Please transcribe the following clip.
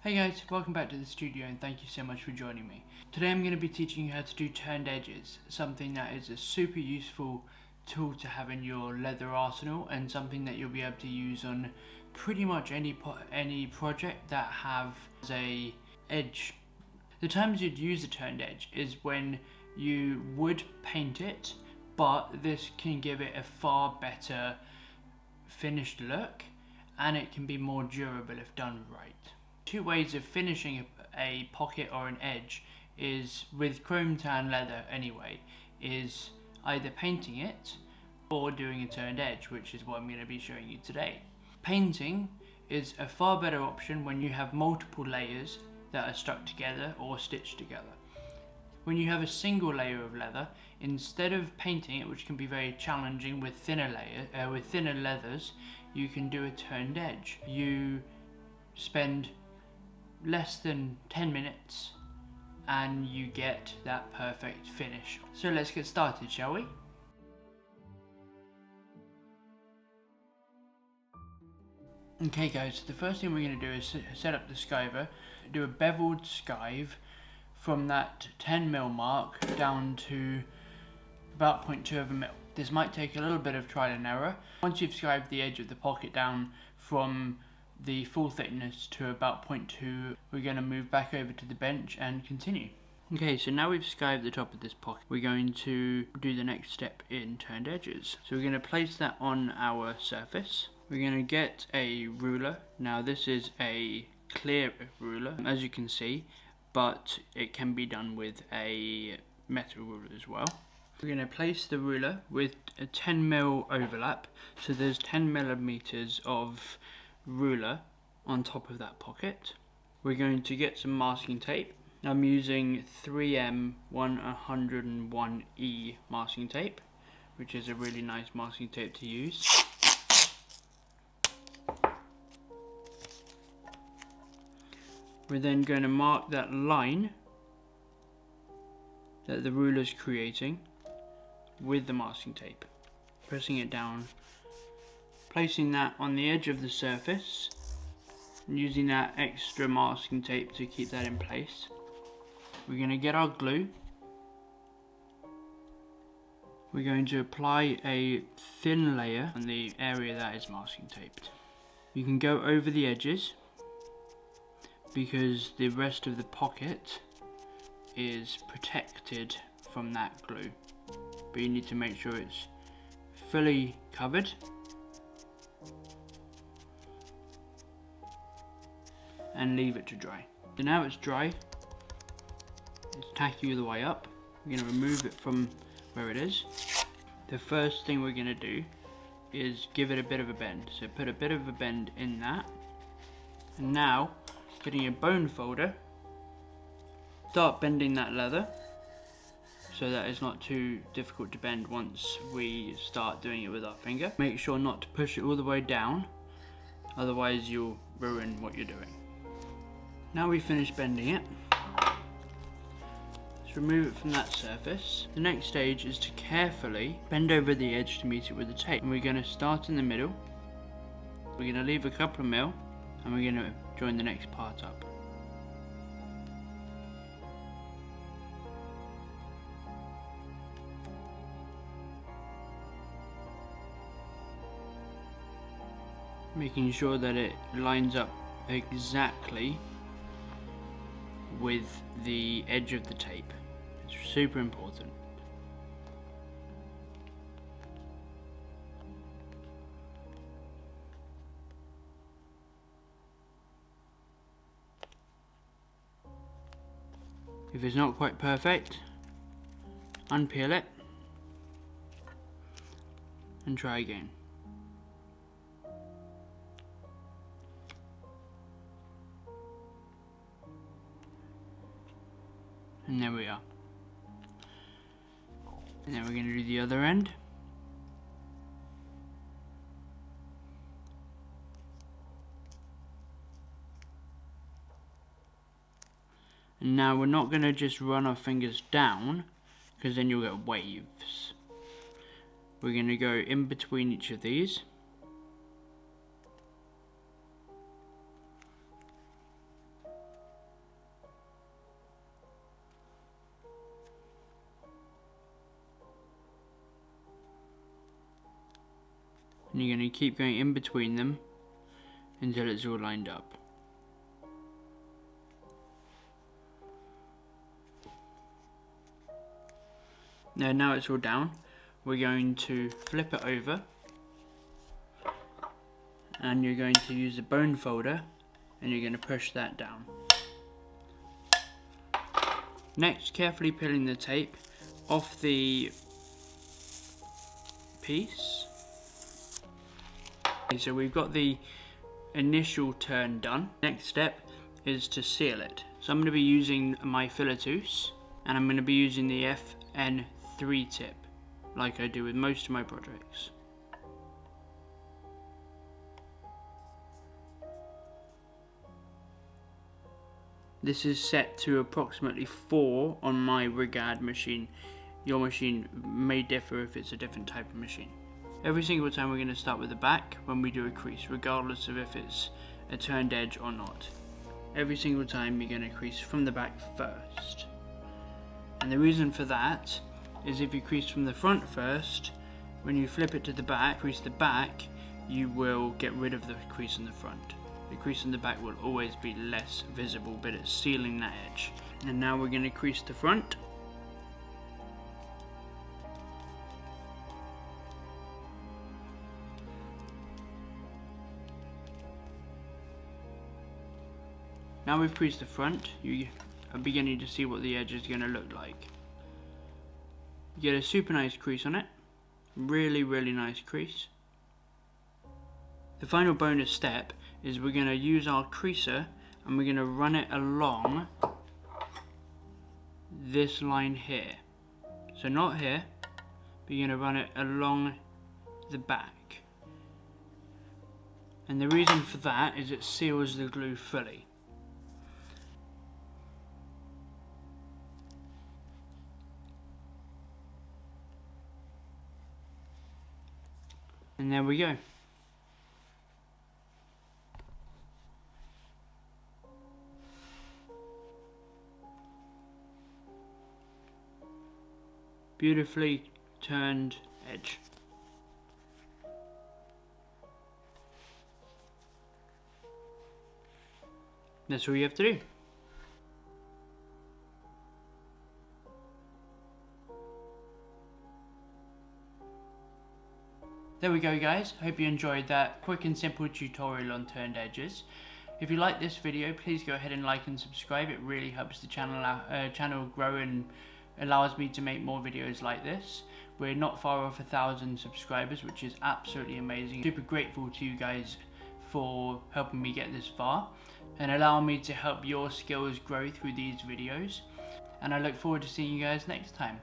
Hey guys, welcome back to the studio and thank you so much for joining me. Today I'm going to be teaching you how to do turned edges, something that is a super useful tool to have in your leather arsenal and something that you'll be able to use on pretty much any project that has a edge. The times you'd use a turned edge is when you would paint it, but this can give it a far better finished look and it can be more durable if done right. Two ways of finishing a pocket or an edge is with chrome tan leather anyway, is either painting it or doing a turned edge, which is what I'm going to be showing you today. Painting is a far better option when you have multiple layers that are stuck together or stitched together. When you have a single layer of leather, instead of painting it, which can be very challenging with thinner leathers, you can do a turned edge. You spend less than 10 minutes and you get that perfect finish. So let's get started, shall we? Okay guys, so the first thing we're going to do is set up the skiver, do a beveled skive from that 10mm mark down to about 0.2 of a mil. This might take a little bit of trial and error. Once you've skived the edge of the pocket down from the full thickness to about 0.2, we're going to move back over to the bench and continue. Okay, so now we've skived the top of this pocket, we're going to do the next step in turned edges. So we're going to place that on our surface. We're going to get a ruler. Now this is a clear ruler, as you can see, but it can be done with a metal ruler as well. We're going to place the ruler with a 10mm overlap, so there's 10mm of ruler on top of that pocket. We're going to get some masking tape. I'm using 3M 101E masking tape, which is a really nice masking tape to use. We're then going to mark that line that the ruler is creating with the masking tape, pressing it down, placing that on the edge of the surface and using that extra masking tape to keep that in place. We're going to get our glue. We're going to apply a thin layer on the area that is masking taped. You can go over the edges because the rest of the pocket is protected from that glue, but you need to make sure it's fully covered. And leave it to dry. So now it's dry, it's tacky all the way up. We're going to remove it from where it is. The first thing we're going to do is give it a bit of a bend. So put a bit of a bend in that. And now, getting a bone folder, start bending that leather so that it's not too difficult to bend once we start doing it with our finger. Make sure not to push it all the way down, otherwise you'll ruin what you're doing. Now we've finished bending it, let's remove it from that surface. The next stage is to carefully bend over the edge to meet it with the tape. And we're going to start in the middle, we're going to leave a couple of mil, and we're going to join the next part up. Making sure that it lines up exactly with the edge of the tape. It's super important. If it's not quite perfect, unpeel it and try again. And there we are. And then we're going to do the other end. And now we're not going to just run our fingers down, because then you'll get waves. We're going to go in between each of these. and you're going to keep going in between them until it's all lined up. Now it's all down, we're going to flip it over, and you're going to use the bone folder and you're going to push that down. Next, carefully peeling the tape off the piece. Okay, so we've got the initial turn done. Next step is to seal it. So I'm going to be using my fileteuse, and I'm going to be using the FN3 tip, like I do with most of my projects. This is set to approximately 4 on my BRIDAL machine. Your machine may differ if it's a different type of machine. Every single time we're going to start with the back when we do a crease, regardless of if it's a turned edge or not. Every single time you're going to crease from the back first. And the reason for that is if you crease from the front first, when you flip it to the back, crease the back, you will get rid of the crease in the front. The crease in the back will always be less visible, but it's sealing that edge. And now we're going to crease the front. Now we've creased the front, you are beginning to see what the edge is going to look like. You get a super nice crease on it. Really, really nice crease. The final bonus step is we're going to use our creaser and we're going to run it along this line here. So not here, but you're going to run it along the back. And the reason for that is it seals the glue fully. And there we go. Beautifully turned edge. That's all you have to do. There we go guys, hope you enjoyed that quick and simple tutorial on turned edges. If you like this video, please go ahead and like and subscribe. It really helps the channel grow and allows me to make more videos like this. We're not far off 1,000 subscribers, which is absolutely amazing. Super grateful to you guys for helping me get this far and allowing me to help your skills grow through these videos. And I look forward to seeing you guys next time.